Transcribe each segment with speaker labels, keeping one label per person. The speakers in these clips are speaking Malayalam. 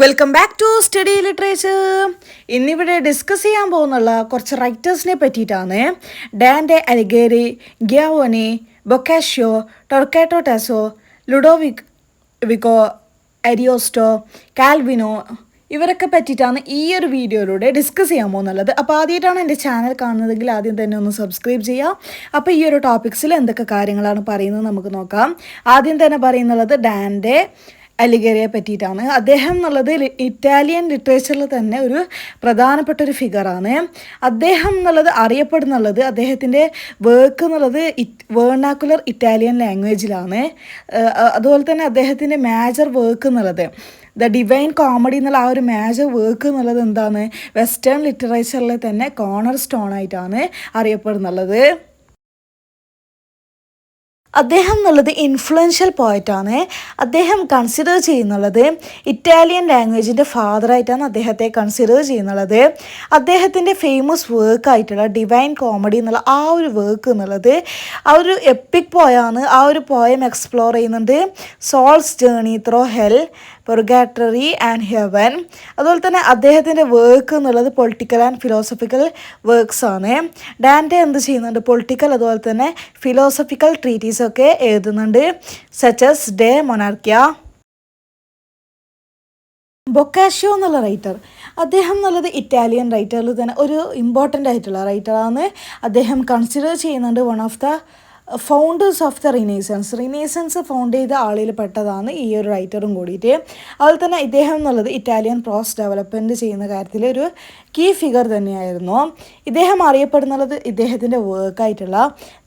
Speaker 1: Welcome back to study literature. ഇന്നിവിടെ ഡിസ്കസ് ചെയ്യാൻ പോകുന്നുള്ള കുറച്ച് റൈറ്റേഴ്സിനെ പറ്റിയിട്ടാണ്. ഡാൻ്റെ അലിഗേരി, ഗ്യാവോനി, ബൊക്കാഷ്യോ, ടൊർക്കാറ്റോ ടാസോ, ലുഡോവിക്കോ അരിയോസ്റ്റോ, കാൽവിനോ ഇവരൊക്കെ പറ്റിയിട്ടാണ് ഈ ഒരു വീഡിയോയിലൂടെ ഡിസ്കസ് ചെയ്യാൻ പോകുന്നുള്ളത്. അപ്പോൾ ആദ്യമായിട്ടാണ് എൻ്റെ ചാനൽ കാണുന്നതെങ്കിൽ ആദ്യം തന്നെ ഒന്ന് സബ്സ്ക്രൈബ് ചെയ്യാം. അപ്പോൾ ഈ ഒരു ടോപ്പിക്സിൽ എന്തൊക്കെ കാര്യങ്ങളാണ് പറയുന്നത് നമുക്ക് നോക്കാം. ആദ്യം തന്നെ പറയുന്നുള്ളത് ഡാൻ്റെ അലിഗേരിയെ പറ്റിയിട്ടാണ്. അദ്ദേഹം എന്നുള്ളത് ഇറ്റാലിയൻ ലിറ്ററേച്ചറിൽ തന്നെ ഒരു പ്രധാനപ്പെട്ട ഒരു ഫിഗറാണ്. അദ്ദേഹം എന്നുള്ളത് അറിയപ്പെടുന്നുള്ളത് അദ്ദേഹത്തിൻ്റെ വർക്ക് എന്നുള്ളത് വേർണാക്കുലർ ഇറ്റാലിയൻ ലാംഗ്വേജിലാണ്. അതുപോലെ തന്നെ അദ്ദേഹത്തിൻ്റെ മേജർ വർക്ക് എന്നുള്ളത് ദ ഡിവൈൻ കോമഡി എന്നുള്ള ആ ഒരു മേജർ വർക്ക് എന്നുള്ളത് എന്താണ്, വെസ്റ്റേൺ ലിറ്ററേച്ചറിലെ തന്നെ കോർണർ സ്റ്റോൺ ആയിട്ടാണ് അറിയപ്പെടുന്നുള്ളത്. അദ്ദേഹം എന്നുള്ളത് ഇൻഫ്ലുവൻഷ്യൽ പോയറ്റാണ്. അദ്ദേഹം കൺസിഡർ ചെയ്യുന്നുള്ളത് ഇറ്റാലിയൻ ലാംഗ്വേജിൻ്റെ ഫാദറായിട്ടാണ് അദ്ദേഹത്തെ കൺസിഡർ ചെയ്യുന്നുള്ളത്. അദ്ദേഹത്തിൻ്റെ ഫേമസ് വർക്കായിട്ടുള്ള ഡിവൈൻ കോമഡി എന്നുള്ള ആ ഒരു വർക്ക് എന്നുള്ളത് ആ ഒരു എപ്പിക് പോയാണ്. ആ ഒരു പോയം എക്സ്പ്ലോർ ചെയ്യുന്നുണ്ട് soul's journey through hell, purgatory and heaven. അതുപോലെ തന്നെ അദ്ദേഹത്തിൻ്റെ വർക്ക് എന്നുള്ളത് പൊളിറ്റിക്കൽ ആൻഡ് ഫിലോസഫിക്കൽ വർക്ക്സ് ആണ്. ഡാൻ്റെ എന്ത് ചെയ്യുന്നുണ്ട്, പൊളിറ്റിക്കൽ അതുപോലെ തന്നെ ഫിലോസഫിക്കൽ ട്രീറ്റീസൊക്കെ എഴുതുന്നുണ്ട്, സച്ചസ് ഡെ മൊനാർക്കിയ. ബൊക്കാഷ്യോ എന്നുള്ള റൈറ്റർ, അദ്ദേഹം എന്നുള്ളത് ഇറ്റാലിയൻ റൈറ്ററിൽ തന്നെ ഒരു ഇമ്പോർട്ടൻ്റ് ആയിട്ടുള്ള റൈറ്ററാണ്. അദ്ദേഹം കൺസിഡർ ചെയ്യുന്നുണ്ട് one of the founders of the renaissance found ചെയ്ത ആളിൽ പെട്ടതാണ് ഈ ഒരു റൈറ്ററും കൂടിയിട്ട്. അതുപോലെ തന്നെ ഇദ്ദേഹം എന്നുള്ളത് ഇറ്റാലിയൻ പ്രോസ് ഡെവലപ്മെൻറ്റ് ചെയ്യുന്ന കാര്യത്തിൽ ഒരു കീ ഫിഗർ തന്നെയായിരുന്നു. ഇദ്ദേഹം അറിയപ്പെടുന്നുള്ളത് ഇദ്ദേഹത്തിൻ്റെ വർക്കായിട്ടുള്ള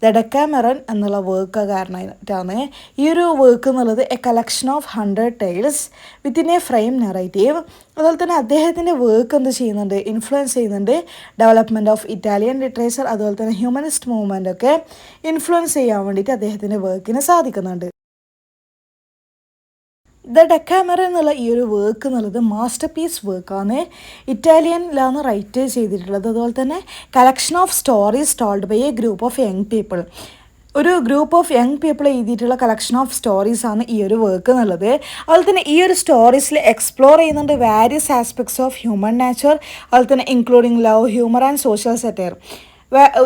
Speaker 1: ദ ഡെക്കാമെറൺ എന്നുള്ള വർക്ക് കാരണമായിട്ടാണ്. ഈ ഒരു വർക്ക് എന്നുള്ളത് A collection of 100 tales within A frame narrative. അതുപോലെ തന്നെ അദ്ദേഹത്തിൻ്റെ വർക്ക് എന്ത് ചെയ്യുന്നുണ്ട്, ഇൻഫ്ലുവൻസ് ചെയ്യുന്നുണ്ട് ഡെവലപ്മെൻറ്റ് ഓഫ് ഇറ്റാലിയൻ ലിറ്ററേച്ചർ. അതുപോലെ തന്നെ ഹ്യൂമനിസ്റ്റ് മൂവ്മെൻ്റ് ഒക്കെ ഇൻഫ്ലുവൻസ് ചെയ്യാൻ വേണ്ടിയിട്ട് അദ്ദേഹത്തിൻ്റെ വർക്കിന് സാധിക്കുന്നുണ്ട്. ദ ഡെക്കാമെറൺ എന്നുള്ള ഈ ഒരു വർക്ക് എന്നുള്ളത് മാസ്റ്റർ പീസ് വർക്കാണ്. ഇറ്റാലിയനിലാണ് റൈറ്റ് ചെയ്തിട്ടുള്ളത്. അതുപോലെ തന്നെ collection of stories told by a group of young people. ഒരു ഗ്രൂപ്പ് ഓഫ് യങ് പീപ്പിൾ എഴുതിയിട്ടുള്ള കളക്ഷൻ ഓഫ് സ്റ്റോറീസാണ് ഈ ഒരു വർക്ക് എന്നുള്ളത്. അതുപോലെ തന്നെ ഈ ഒരു സ്റ്റോറീസിൽ എക്സ്പ്ലോർ ചെയ്യുന്നുണ്ട് various aspects of human nature, അതുപോലെ തന്നെ including love, humour and social satire.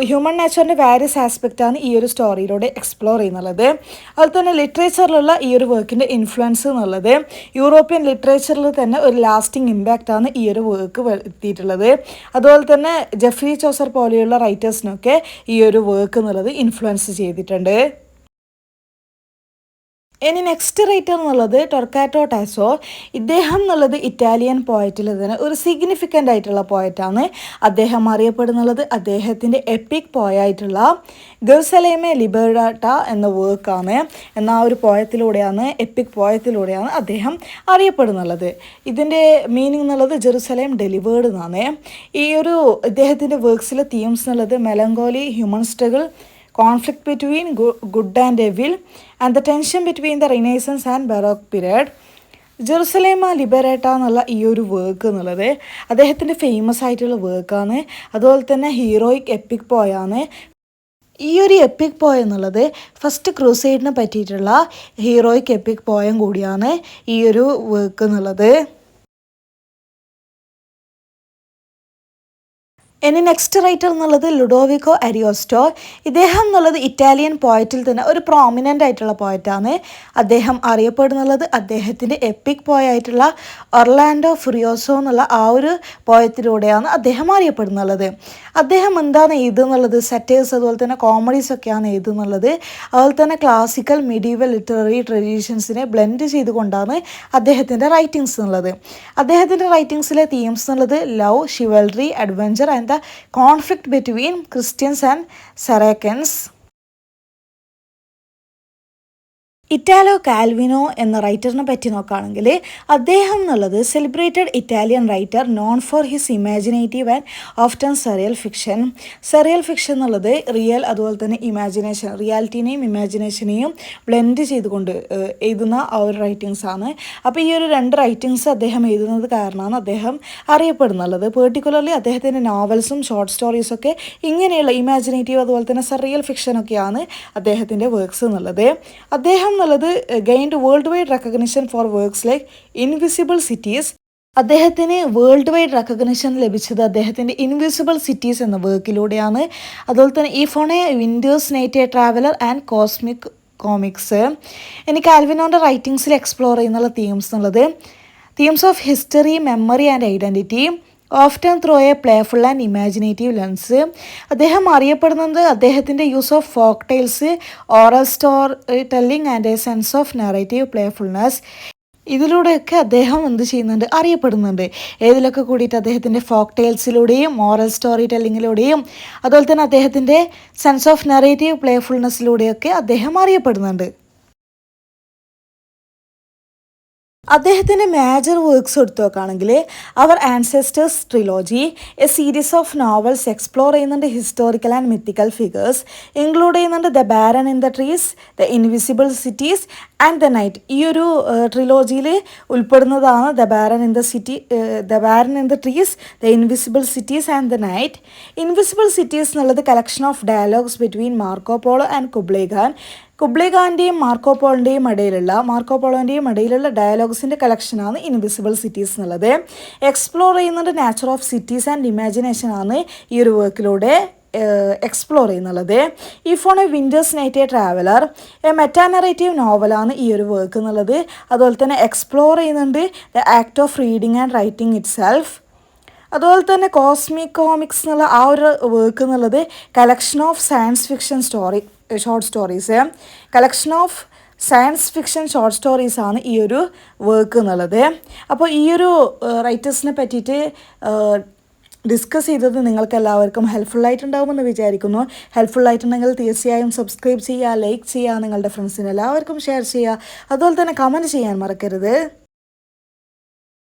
Speaker 1: Human നേച്ചറിൻ്റെ വാരിയസ് ആസ്പെക്റ്റാണ് ഈ ഒരു സ്റ്റോറിയിലൂടെ എക്സ്പ്ലോർ ചെയ്യുന്നുള്ളത്. അതുപോലെ തന്നെ ലിറ്ററേച്ചറിലുള്ള ഈ ഒരു വർക്കിൻ്റെ ഇൻഫ്ലുവൻസ് എന്നുള്ളത് യൂറോപ്യൻ ലിറ്ററേച്ചറിൽ തന്നെ ഒരു ലാസ്റ്റിംഗ് ഇമ്പാക്റ്റാണ് ഈ ഒരു വർക്ക് എത്തിയിട്ടുള്ളത്. അതുപോലെ തന്നെ ജെഫ്രി ചോസർ പോലെയുള്ള റൈറ്റേഴ്സിനൊക്കെ ഈ ഒരു വർക്ക് എന്നുള്ളത് ഇൻഫ്ലുവൻസ് ചെയ്തിട്ടുണ്ട്. ഇനി നെക്സ്റ്റ് റൈറ്റർ എന്നുള്ളത് ടൊർക്കാറ്റോ ടാസോ. ഇദ്ദേഹം എന്നുള്ളത് ഇറ്റാലിയൻ പോയറ്റിൽ തന്നെ ഒരു സിഗ്നിഫിക്കൻ്റ് ആയിട്ടുള്ള പോയറ്റാണ്. അദ്ദേഹം അറിയപ്പെടുന്നുള്ളത് അദ്ദേഹത്തിൻ്റെ എപ്പിക് പോയായിട്ടുള്ള ഗെറുസലേമെ ലിബേറാട്ട എന്ന വർക്കാണ്. എന്ന ഒരു പോയത്തിലൂടെയാണ്, എപ്പിക് പോയത്തിലൂടെയാണ് അദ്ദേഹം അറിയപ്പെടുന്നുള്ളത്. ഇതിൻ്റെ മീനിങ് എന്നുള്ളത് ജെറുസലേം ഡെലിവേർഡ് എന്നാണ്. ഈ ഒരു ഇദ്ദേഹത്തിൻ്റെ വർക്ക്സിലെ തീംസ് എന്നുള്ളത് മെലങ്കോളി, human struggle, conflict between good and evil, and the tension between the Renaissance and Baroque period. ജെറുസലേമ ലിബറേറ്റ എന്നുള്ള ഈ ഒരു വർക്ക് എന്നുള്ളത് അദ്ദേഹത്തിൻ്റെ ഫേമസ് ആയിട്ടുള്ള വർക്കാണ്. അതുപോലെ തന്നെ ഹീറോയിക് എപ്പിക് പോയാണ്. ഈ ഒരു എപ്പിക് പോയം എന്നുള്ളത് ഫസ്റ്റ് ക്രൂസൈഡിനെ പറ്റിയിട്ടുള്ള ഹീറോയിക് എപ്പിക് പോയം കൂടിയാണ് ഈ ഒരു വർക്ക് എന്നുള്ളത്. ഇനി നെക്സ്റ്റ് റൈറ്റർ എന്നുള്ളത് ലുഡോവിക്കോ അരിയോസ്റ്റോ. ഇദ്ദേഹം എന്നുള്ളത് ഇറ്റാലിയൻ പോയറ്റിൽ തന്നെ ഒരു പ്രോമിനൻ്റ് ആയിട്ടുള്ള പോയറ്റാണ്. അദ്ദേഹം അറിയപ്പെടുന്നുള്ളത് അദ്ദേഹത്തിൻ്റെ എപ്പിക് പോയായിട്ടുള്ള ഒർലാൻഡോ ഫുറിയോസോ എന്നുള്ള ആ ഒരു പോയത്തിലൂടെയാണ് അദ്ദേഹം അറിയപ്പെടുന്നുള്ളത്. അദ്ദേഹം എന്താണ് എഴുതുന്നുള്ളത്, സെറ്റേഴ്സ് അതുപോലെ തന്നെ കോമഡീസൊക്കെയാണ് എഴുതുന്നുള്ളത്. അതുപോലെ തന്നെ ക്ലാസിക്കൽ മിഡീവൽ ലിറ്റററി ട്രഡീഷൻസിനെ ബ്ലെൻഡ് ചെയ്തുകൊണ്ടാണ് അദ്ദേഹത്തിൻ്റെ റൈറ്റിങ്സ് എന്നുള്ളത്. അദ്ദേഹത്തിൻ്റെ റൈറ്റിങ്സിലെ തീംസ് എന്നുള്ളത് love, chivalry, adventure and the conflict between Christians and Saracens. Italo Calvino എന്ന റൈറ്ററിനെ പറ്റി നോക്കുകയാണെങ്കിൽ അദ്ദേഹം എന്നുള്ളത് celebrated Italian writer known for his imaginative and often surreal fiction. Surreal fiction എന്നുള്ളത് റിയൽ അതുപോലെ തന്നെ ഇമാജിനേഷൻ, റിയാലിറ്റിനെയും ഇമാജിനേഷനെയും ബ്ലെൻഡ് ചെയ്തുകൊണ്ട് എഴുതുന്ന ആ ഒരു റൈറ്റിങ്സാണ്. അപ്പോൾ ഈ ഒരു രണ്ട് റൈറ്റിങ്സ് അദ്ദേഹം എഴുതുന്നത് കാരണമാണ് അദ്ദേഹം അറിയപ്പെടുന്നുള്ളത്. പെർട്ടിക്കുലർലി അദ്ദേഹത്തിൻ്റെ നോവൽസും ഷോർട്ട് സ്റ്റോറീസൊക്കെ ഇങ്ങനെയുള്ള ഇമാജിനേറ്റീവ് അതുപോലെ തന്നെ സെറിയൽ ഫിക്ഷനൊക്കെയാണ് അദ്ദേഹത്തിൻ്റെ വർക്ക്സ് എന്നുള്ളത്. അദ്ദേഹം gained worldwide recognition for works like Invisible Cities, അദ്ദേഹത്തിന് വേൾഡ് വൈഡ് റെക്കഗ്നിഷൻ ലഭിച്ചത് അദ്ദേഹത്തിൻ്റെ ഇൻവിസിബിൾ സിറ്റീസ് എന്ന വർക്കിലൂടെയാണ്. അതുപോലെ തന്നെ ഈ if on a winter's night a traveller and cosmicomics. എനിക്ക് ആൽവിനോൻ്റെ റൈറ്റിങ്സിൽ എക്സ്പ്ലോർ ചെയ്യുന്നുള്ള തീംസ് എന്നുള്ളത് themes of history, memory and identity often through a playful and imaginative lens. അദ്ദേഹം അറിയപ്പെടുന്നത് അദ്ദേഹത്തിൻ്റെ use of folk tales, oral story telling and a sense of narrative playfulness. ഇതിലൂടെയൊക്കെ അദ്ദേഹം എന്ത് ചെയ്യുന്നുണ്ട്, അറിയപ്പെടുന്നുണ്ട്. ഏതിലൊക്കെ കൂടിയിട്ട് അദ്ദേഹത്തിൻ്റെ ഫോക്ക് ടെയിൽസിലൂടെയും മോറൽ സ്റ്റോറി ടെല്ലിങ്ങിലൂടെയും അതുപോലെ തന്നെ അദ്ദേഹത്തിൻ്റെ സെൻസ് ഓഫ് നറേറ്റീവ് പ്ലേഫുൾനെസ്സിലൂടെയൊക്കെ അദ്ദേഹം അറിയപ്പെടുന്നുണ്ട്. അദ്ദേഹത്തിൻ്റെ മേജർ വർക്ക്സ് എടുത്തു നോക്കുകയാണെങ്കിൽ our ancestors trilogy, a series of novels explore ചെയ്യുന്നുണ്ട് historical and mythical figures, include ചെയ്യുന്നുണ്ട് the baron in the trees, the invisible cities and the knight. ഈ ഒരു ട്രിലോജിയിൽ ഉൾപ്പെടുന്നതാണ് the baron in the trees, the invisible cities and the knight. Invisible cities എന്നുള്ളത് collection of dialogues between Marco Polo and Kublai Khan. Kublai ഖാൻ്റെയും മാർക്കോ പോളോൻ്റെയും ഇടയിലുള്ള ഡയലോഗ്സിൻ്റെ കളക്ഷനാണ് ഇൻവിസിബിൾ സിറ്റീസ് എന്നുള്ളത്. എക്സ്പ്ലോർ ചെയ്യുന്നത് നാച്ചർ ഓഫ് സിറ്റീസ് ആൻഡ് ഇമാജിനേഷനാണ് ഈ ഒരു വർക്കിലൂടെ എക്സ്പ്ലോർ ചെയ്യുന്നുള്ളത്. ഈ if on winter's night a traveller, a metanarrative നോവലാണ് ഈ ഒരു വർക്ക് എന്നുള്ളത്. അതുപോലെ തന്നെ എക്സ്പ്ലോർ ചെയ്യുന്നുണ്ട് the act of reading and writing itself. അതുപോലെ തന്നെ കോസ്മിക് കോമിക്സ് എന്നുള്ള ആ ഒരു വർക്ക് എന്നുള്ളത് collection of science fiction short stories, collection of science fiction short സ്റ്റോറീസാണ് ഈ ഒരു വർക്ക് എന്നുള്ളത്. അപ്പോൾ ഈ ഒരു റൈറ്റേഴ്സിനെ പറ്റിയിട്ട് ഡിസ്കസ് ചെയ്തത് നിങ്ങൾക്ക് എല്ലാവർക്കും ഹെൽപ്ഫുള്ളായിട്ടുണ്ടാകുമെന്ന് വിചാരിക്കുന്നു. ഹെൽപ്ഫുള്ളായിട്ടുണ്ടെങ്കിൽ തീർച്ചയായും സബ്സ്ക്രൈബ് ചെയ്യുക, ലൈക്ക് ചെയ്യുക, നിങ്ങളുടെ ഫ്രണ്ട്സിന് എല്ലാവർക്കും ഷെയർ ചെയ്യുക. അതുപോലെ തന്നെ കമൻറ്റ് ചെയ്യാൻ മറക്കരുത്.